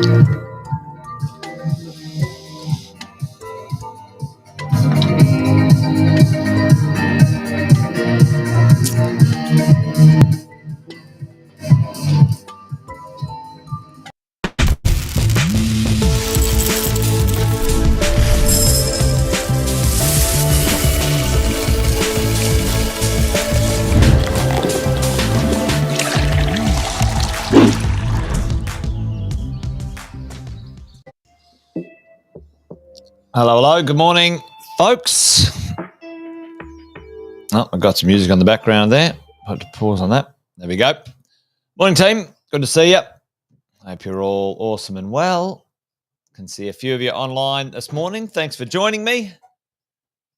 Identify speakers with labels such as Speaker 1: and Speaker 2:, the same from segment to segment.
Speaker 1: Hello. Good morning, folks. Oh, I've got some music on the background there. I'll have to pause on that. There we go. Morning, team. Good to see you. Hope you're all awesome and well. Can see a few of you online this morning. Thanks for joining me.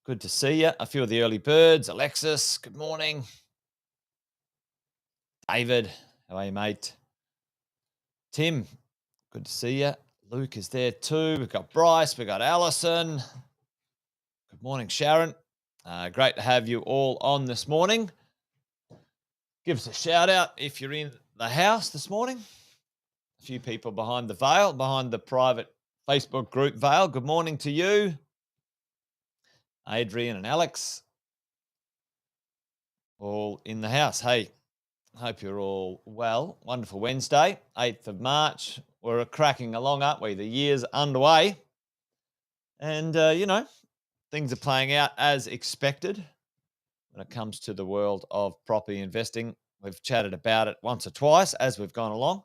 Speaker 1: Good to see you. A few of the early birds. Alexis, good morning. David, how are you, mate? Tim, good to see you. Luke is there too. We've got Bryce. We've got Alison. Good morning, Sharon. Great to have you all on this morning. Give us a shout out if you're in the house this morning. A few people behind the veil, behind the private Facebook group veil. Good morning to you, Adrian and Alex, all in the house. Hey, hope you're all well. Wonderful Wednesday, 8th of March. We're cracking along, aren't we? The year's underway. And, things are playing out as expected when it comes to the world of property investing. We've chatted about it once or twice as we've gone along.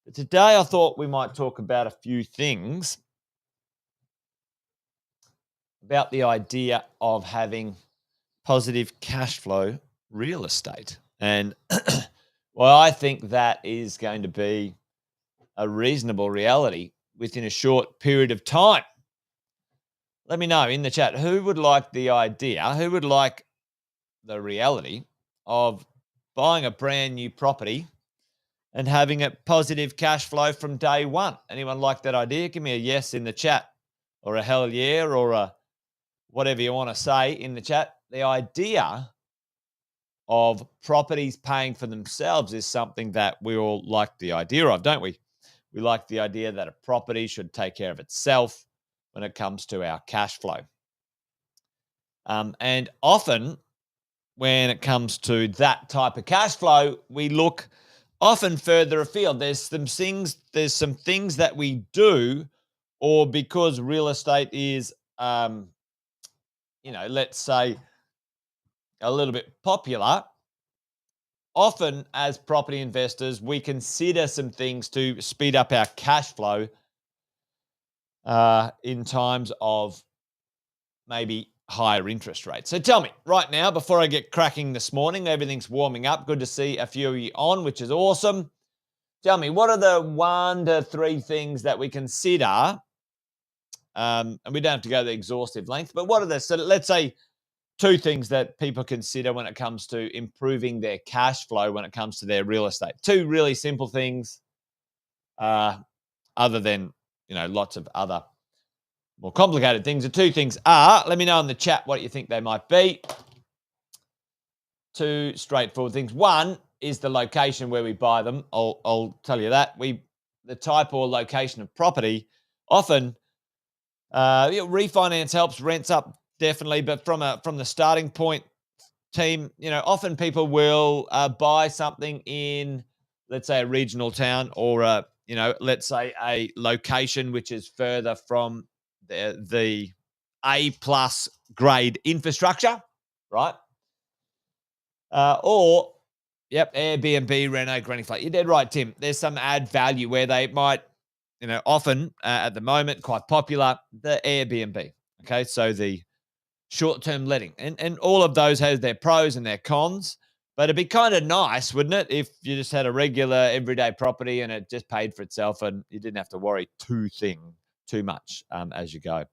Speaker 1: But today I thought we might talk about a few things about the idea of having positive cash flow real estate. And well, I think that is going to be a reasonable reality within a short period of time. Let me know in the chat who would like the idea, who would like the reality of buying a brand new property and having a positive cash flow from day one. Anyone like that idea? Give me a yes in the chat, or a hell yeah, or a whatever you want to say in the chat. The idea of properties paying for themselves is something that we all like the idea of, don't we? We like the idea that a property should take care of itself when it comes to our cash flow. And often when it comes to that type of cash flow, we look often further afield. There's some things that we do, or because real estate is, let's say a little bit popular, often as property investors, we consider some things to speed up our cash flow in times of maybe higher interest rates. So tell me right now, before I get cracking this morning, everything's warming up. Good to see a few of you on, which is awesome. Tell me, what are the 1 to 3 things that we consider? And we don't have to go the exhaustive length, but what are the, so let's say 2 things that people consider when it comes to improving their cash flow when it comes to their real estate. 2 really simple things, other than, lots of other more complicated things. The 2 things are, let me know in the chat what you think they might be. 2 straightforward things. 1 is the location where we buy them. I'll tell you that. The type or location of property, often refinance helps, rents up definitely, but from the starting point, team, often people will buy something in, let's say, a regional town, or let's say a location which is further from the A+ grade infrastructure, right? Or Airbnb, Reno, Granny Flat. You're dead right, Tim. There's some add value where they might, often at the moment, quite popular, the Airbnb. Okay, so the short-term letting. And all of those has their pros and their cons, but it'd be kind of nice, wouldn't it, if you just had a regular everyday property and it just paid for itself and you didn't have to worry too much as you go.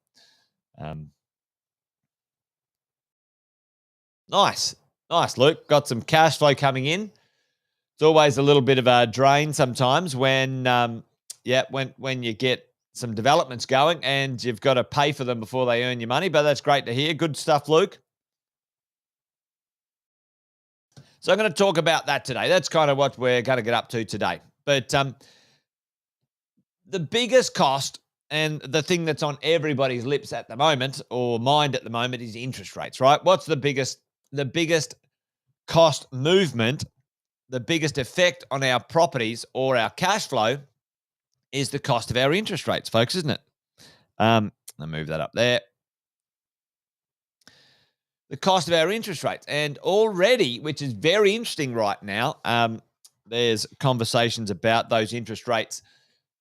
Speaker 1: Nice, Luke. Got some cash flow coming in. It's always a little bit of a drain sometimes when you get some developments going and you've got to pay for them before they earn your money. But that's great to hear. Good stuff, Luke. So I'm going to talk about that today. That's kind of what we're going to get up to today. But The biggest cost and the thing that's on everybody's lips at the moment or mind at the moment is interest rates, right? What's the biggest cost movement, the biggest effect on our properties or our cash flow is the cost of our interest rates, folks, isn't it? I'll move that up there. The cost of our interest rates. And already, which is very interesting right now, there's conversations about those interest rates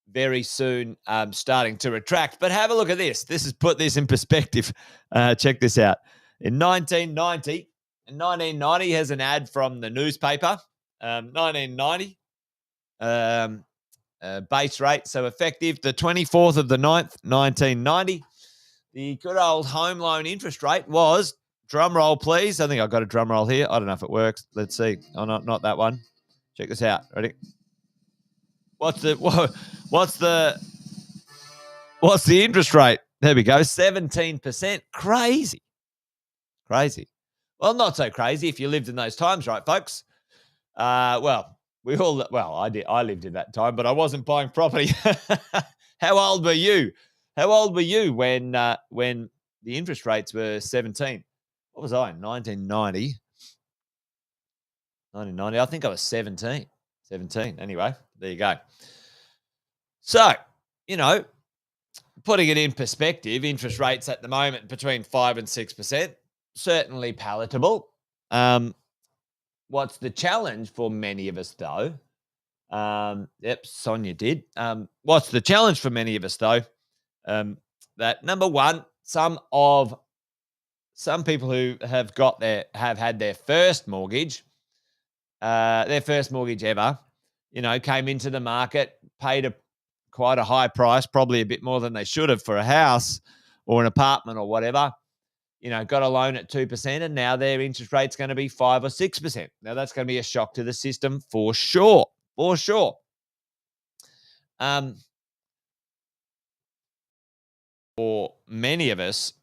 Speaker 1: very soon starting to retract. But have a look at this. This has put this in perspective. Check this out. In 1990 has an ad from the newspaper. 1990 base rate. So effective the 24th of the 9th, 1990. The good old home loan interest rate was, drum roll, please. I think I've got a drum roll here. I don't know if it works. Let's see. Oh, not that one. Check this out. Ready? What's the interest rate? There we go. 17%. Crazy. Well, not so crazy if you lived in those times, right, folks? I did. I lived in that time, but I wasn't buying property. How old were you? When the interest rates were 17? What was I in 1990? I think I was 17. Anyway, there you go. So, putting it in perspective, interest rates at the moment between 5 and 6%, certainly palatable. What's the challenge for many of us, though? Sonia did. What's the challenge for many of us, though? That number one, some people who have had their first mortgage ever, came into the market, paid quite a high price, probably a bit more than they should have for a house or an apartment or whatever. Got a loan at 2%, and now their interest rate's going to be 5 or 6%. Now that's going to be a shock to the system for sure. For many of us,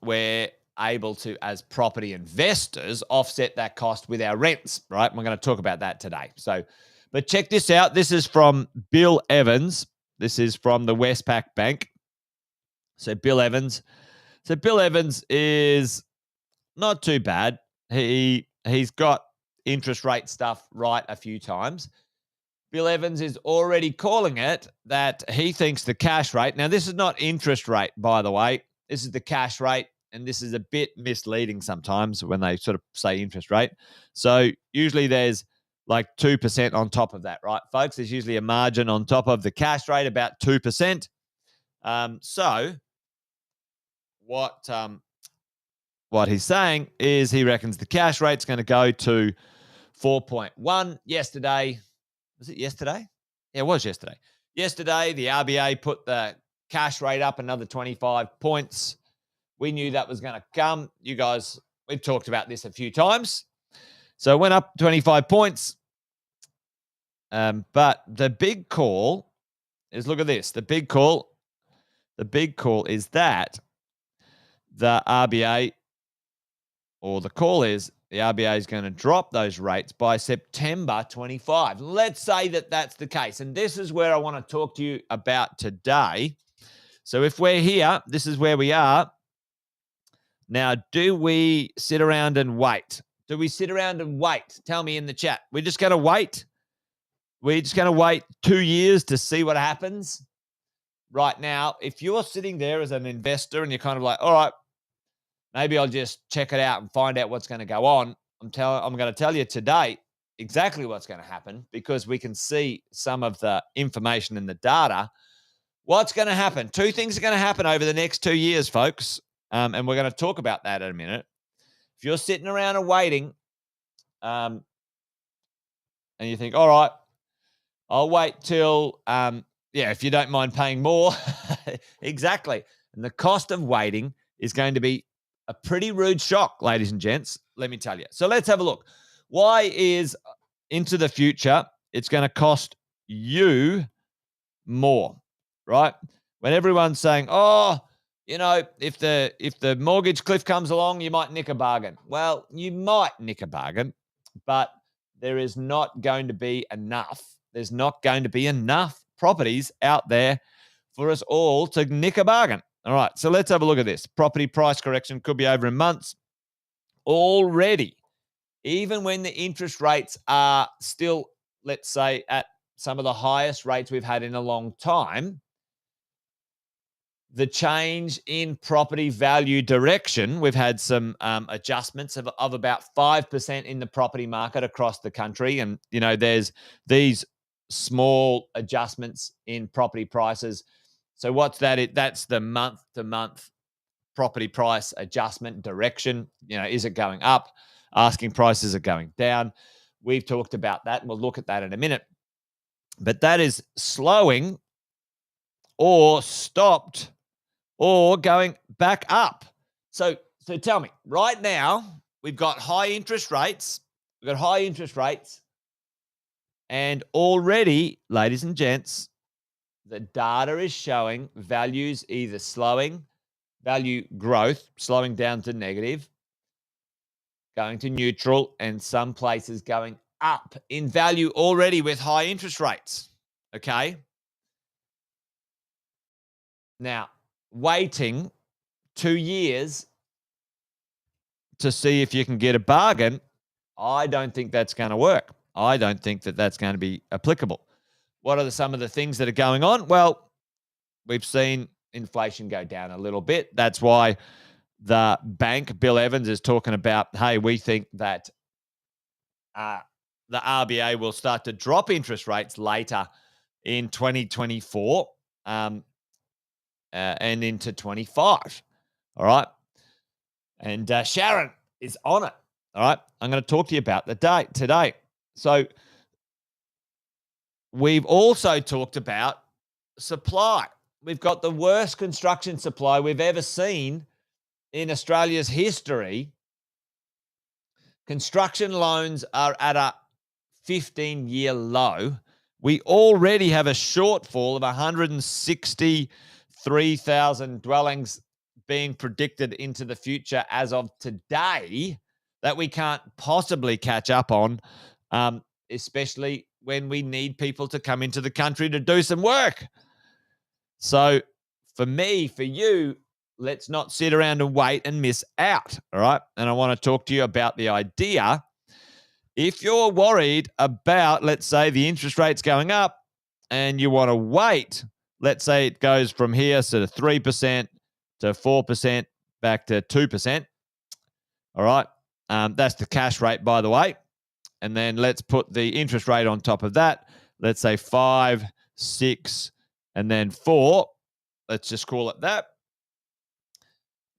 Speaker 1: we're able to, as property investors, offset that cost with our rents, right? We're going to talk about that today. But check this out. This is from Bill Evans. This is from the Westpac Bank. So Bill Evans is not too bad. He's got interest rate stuff right a few times. Bill Evans is already calling it that he thinks the cash rate. Now, this is not interest rate, by the way. This is the cash rate, and this is a bit misleading sometimes when they sort of say interest rate. So usually there's like 2% on top of that, right, folks? There's usually a margin on top of the cash rate, about 2%. So what he's saying is he reckons the cash rate's going to go to 4.1 yesterday. Was it yesterday? Yeah, it was yesterday. Yesterday, the RBA put the cash rate up another 25 points. We knew that was going to come. You guys, we've talked about this a few times. So it went up 25 points. But the big call is, look at this. The big call is that the RBA, or the call is the RBA is going to drop those rates by September 25. Let's say that that's the case. And this is where I want to talk to you about today. So if we're here, this is where we are. Now, do we sit around and wait? Do we sit around and wait? Tell me in the chat. We're just going to wait. We're just going to wait 2 years to see what happens. Right now, if you're sitting there as an investor and you're kind of like, all right, maybe I'll just check it out and find out what's going to go on. I'm going to tell you today exactly what's going to happen, because we can see some of the information in the data. What's going to happen? Two things are going to happen over the next 2 years, folks. And we're going to talk about that in a minute. If you're sitting around and waiting, and you think, all right, I'll wait till, if you don't mind paying more. Exactly. And the cost of waiting is going to be a pretty rude shock, ladies and gents, let me tell you. So let's have a look. Why is into the future it's going to cost you more, right? When everyone's saying, if the mortgage cliff comes along, you might nick a bargain. Well, you might nick a bargain, but there is not going to be enough. There's not going to be enough properties out there for us all to nick a bargain. All right, so let's have a look at this. Property price correction could be over in months. Already, even when the interest rates are still, let's say, at some of the highest rates we've had in a long time, the change in property value direction, we've had some adjustments of about 5% in the property market across the country. And, there's these small adjustments in property prices. So what's that? That's the month-to-month property price adjustment direction. Is it going up? Asking prices are going down. We've talked about that, and we'll look at that in a minute. But that is slowing or stopped or going back up. So tell me, right now, we've got high interest rates. And already, ladies and gents, the data is showing values either value growth slowing down to negative, going to neutral, and some places going up in value already with high interest rates. Okay? Now, waiting 2 years to see if you can get a bargain, I don't think that's going to work. I don't think that that's going to be applicable. What are some of the things that are going on? Well, we've seen inflation go down a little bit. That's why the bank, Bill Evans, is talking about, hey, we think that the RBA will start to drop interest rates later in 2024 and into 25. All right. And Sharon is on it. All right. I'm going to talk to you about the date today. So we've also talked about supply. We've got the worst construction supply we've ever seen in Australia's history. Construction loans are at a 15-year low. We already have a shortfall of 163,000 dwellings being predicted into the future as of today that we can't possibly catch up on, especially when we need people to come into the country to do some work. So for me, for you, let's not sit around and wait and miss out, all right? And I want to talk to you about the idea. If you're worried about, let's say, the interest rates going up and you want to wait, let's say it goes from here to 3% to 4% back to 2%, all right? That's the cash rate, by the way. And then let's put the interest rate on top of that. Let's say 5, 6, and then 4. Let's just call it that.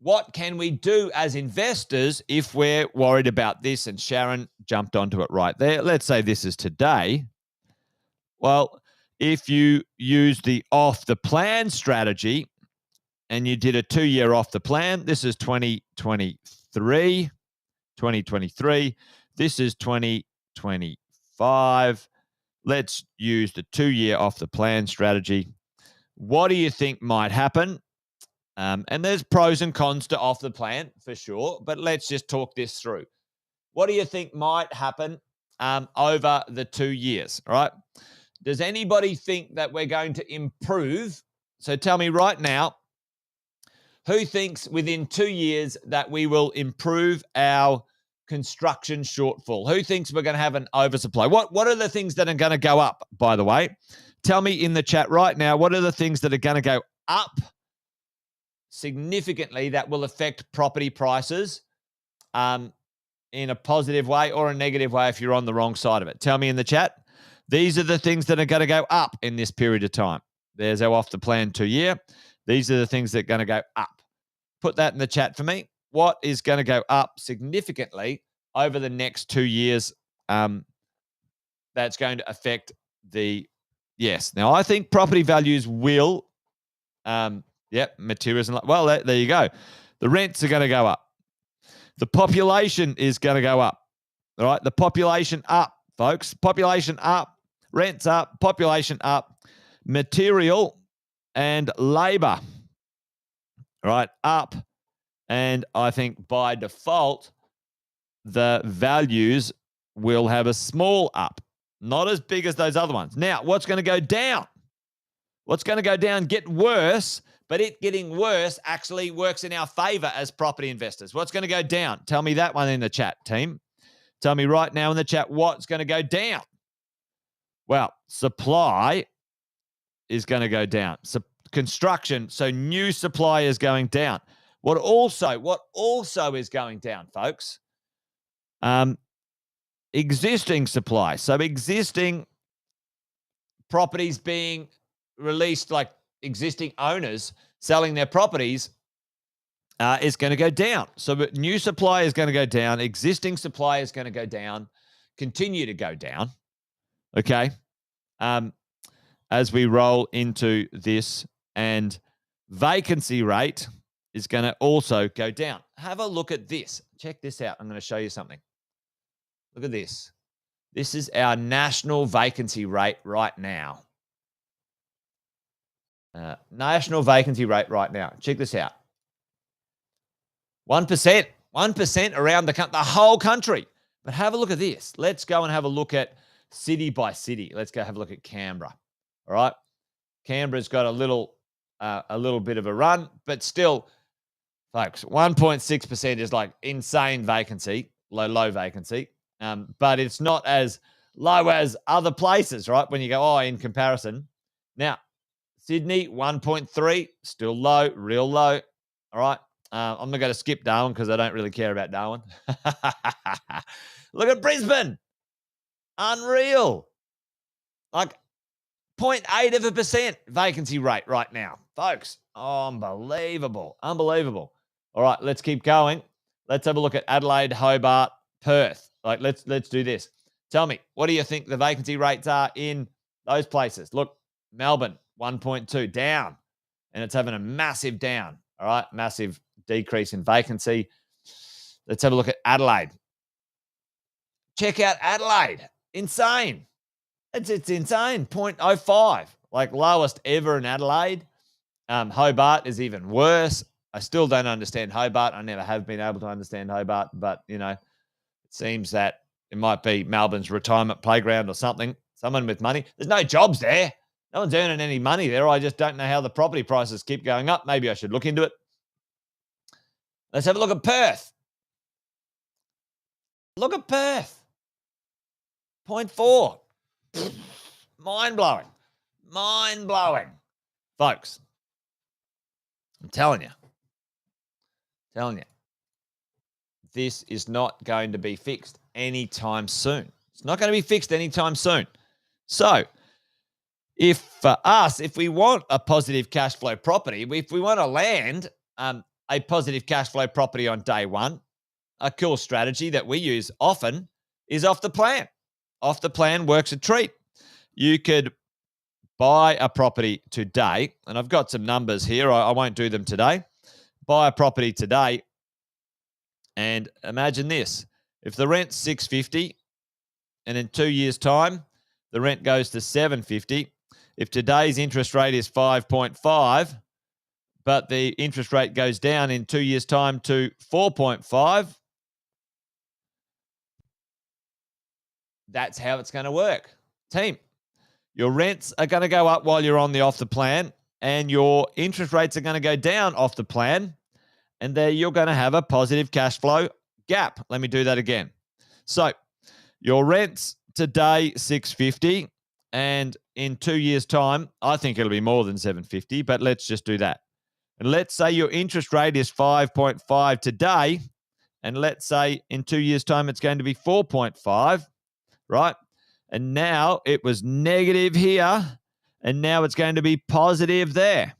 Speaker 1: What can we do as investors if we're worried about this? And Sharon jumped onto it right there. Let's say this is today. Well, if you use the off the plan strategy and you did a 2-year off the plan, this is 2023. This is 2025. Let's use the 2-year off the plan strategy. What do you think might happen? And there's pros and cons to off the plan for sure, but let's just talk this through. What do you think might happen over the 2 years? All right. Does anybody think that we're going to improve? So tell me right now, who thinks within 2 years that we will improve our construction shortfall? Who thinks we're going to have an oversupply? What are the things that are going to go up, by the way? Tell me in the chat right now, what are the things that are going to go up significantly that will affect property prices in a positive way or a negative way if you're on the wrong side of it? Tell me in the chat. These are the things that are going to go up in this period of time. There's our off the plan 2 year. These are the things that are going to go up. Put that in the chat for me. What is going to go up significantly over the next 2 years that's going to affect the, yes. Now, I think property values will, materials, and well, there you go. The rents are going to go up. The population is going to go up. All right, the population up, folks. Population up, rents up, population up, material and labor, all right, up. And I think by default, the values will have a small up, not as big as those other ones. Now, what's going to go down? What's going to go down get worse, but it getting worse actually works in our favor as property investors. What's going to go down? Tell me that one in the chat, team. Tell me right now in the chat what's going to go down. Well, supply is going to go down. So construction, so new supply is going down. What also is going down, folks? Existing supply. So existing properties being released, like existing owners selling their properties, is going to go down. So new supply is going to go down. Existing supply is going to go down, continue to go down. Okay. As we roll into this, and vacancy rate is going to also go down. Have a look at this. Check this out. I'm going to show you something. Look at this. This is our national vacancy rate right now. National vacancy rate right now. Check this out. 1%. 1% around the whole country. But have a look at this. Let's go and have a look at city by city. Let's go have a look at Canberra. All right. Canberra's got a little bit of a run, but still, folks, 1.6% is like insane vacancy, low vacancy. But it's not as low as other places, right? When you go, in comparison. Now, Sydney, 1.3, still low, real low. All right. I'm not going to skip Darwin because I don't really care about Darwin. Look at Brisbane. Unreal. Like 0.8% vacancy rate right now, folks. Unbelievable. Unbelievable. All right, let's keep going. Let's have a look at Adelaide, Hobart, Perth. Like, let's do this. Tell me, what do you think the vacancy rates are in those places? Look, Melbourne, 1.2, down. And it's having a massive down. All right, massive decrease in vacancy. Let's have a look at Adelaide. Check out Adelaide. Insane. It's insane. 0.05. Like lowest ever in Adelaide. Hobart is even worse. I still don't understand Hobart. I never have been able to understand Hobart, but, it seems that it might be Melbourne's retirement playground or something. Someone with money. There's no jobs there. No one's earning any money there. I just don't know how the property prices keep going up. Maybe I should look into it. Let's have a look at Perth. Look at Perth. 0.4. Mind-blowing. Mind-blowing. Folks, I'm telling you. This is not going to be fixed anytime soon. It's not going to be fixed anytime soon. So, if we want a positive cash flow property, if we want to land a positive cash flow property on day one, a cool strategy that we use often is off the plan. Off the plan works a treat. You could buy a property today, and I've got some numbers here. I won't do them today. Buy a property today, and imagine this. If the rent's $650, and in 2 years' time, the rent goes to $750, if today's interest rate is 5.5, but the interest rate goes down in 2 years' time to 4.5, that's how it's going to work. Team, your rents are going to go up while you're on the off the plan, and your interest rates are going to go down off the plan, and there you're going to have a positive cash flow gap. Let me do that again. So your rent's today $650, and in 2 years' time, I think it'll be more than $750, but let's just do that. And let's say your interest rate is 5.5 today, and let's say in 2 years' time it's going to be 4.5, right? And now it was negative here, and now it's going to be positive there.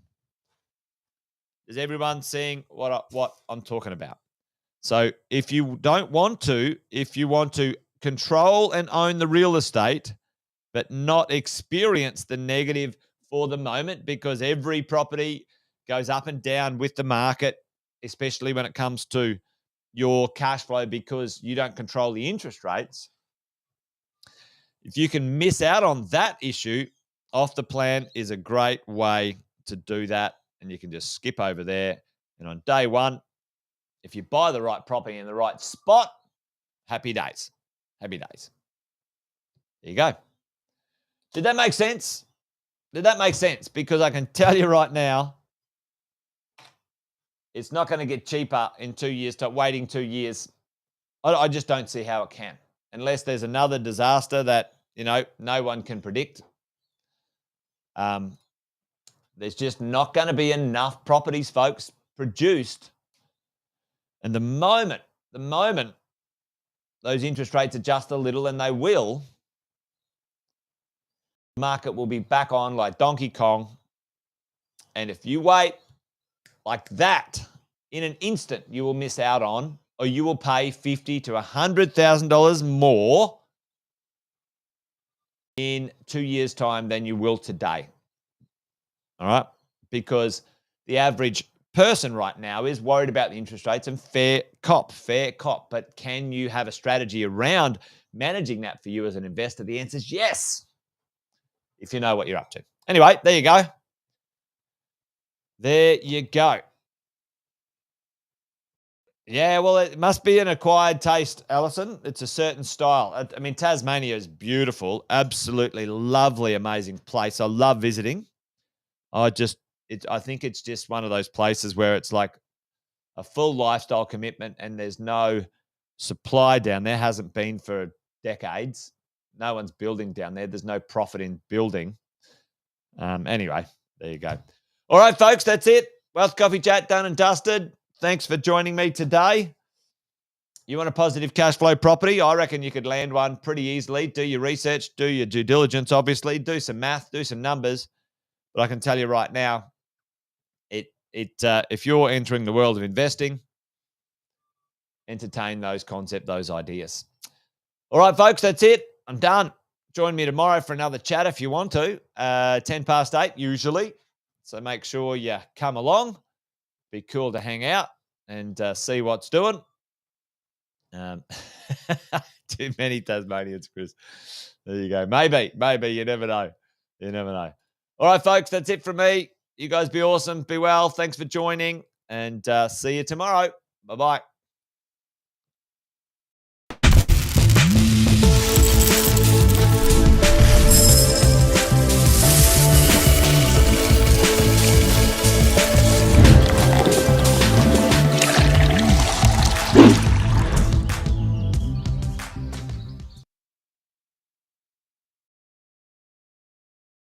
Speaker 1: Is everyone seeing what I'm talking about? So if you want to control and own the real estate, but not experience the negative for the moment, because every property goes up and down with the market, especially when it comes to your cash flow, because you don't control the interest rates. If you can miss out on that issue, off the plan is a great way to do that. And you can just skip over there. And on day one, if you buy the right property in the right spot, happy days. Happy days. There you go. Did that make sense? Did that make sense? Because I can tell you right now, it's not going to get cheaper in 2 years. Waiting 2 years, I just don't see how it can, unless there's another disaster that no one can predict. There's just not going to be enough properties, folks, produced. And the moment those interest rates adjust a little, and they will, the market will be back on like Donkey Kong. And if you wait like that, in an instant, you will miss out on, or you will pay $50,000 to $100,000 more in 2 years' time than you will today. All right? Because the average person right now is worried about the interest rates, and fair cop. But can you have a strategy around managing that for you as an investor? The answer is yes, if you know what you're up to. Anyway, there you go. There you go. Yeah, well, it must be an acquired taste, Alison. It's a certain style. I mean, Tasmania is beautiful, absolutely lovely, amazing place. I love visiting. I think it's just one of those places where it's like a full lifestyle commitment, and there's no supply down there. Hasn't been for decades. No one's building down there. There's no profit in building. Anyway, there you go. All right, folks, that's it. Wealth Coffee Chat done and dusted. Thanks for joining me today. You want a positive cash flow property? I reckon you could land one pretty easily. Do your research, do your due diligence, obviously, do some math, do some numbers. But I can tell you right now, if you're entering the world of investing, entertain those concepts, those ideas. All right, folks, that's it. I'm done. Join me tomorrow for another chat if you want to. 8:10 usually. So make sure you come along. Be cool to hang out and see what's doing. Too many Tasmanians, Chris. There you go. Maybe. You never know. You never know. All right, folks, that's it from me. You guys be awesome. Be well. Thanks for joining, and see you tomorrow. Bye-bye.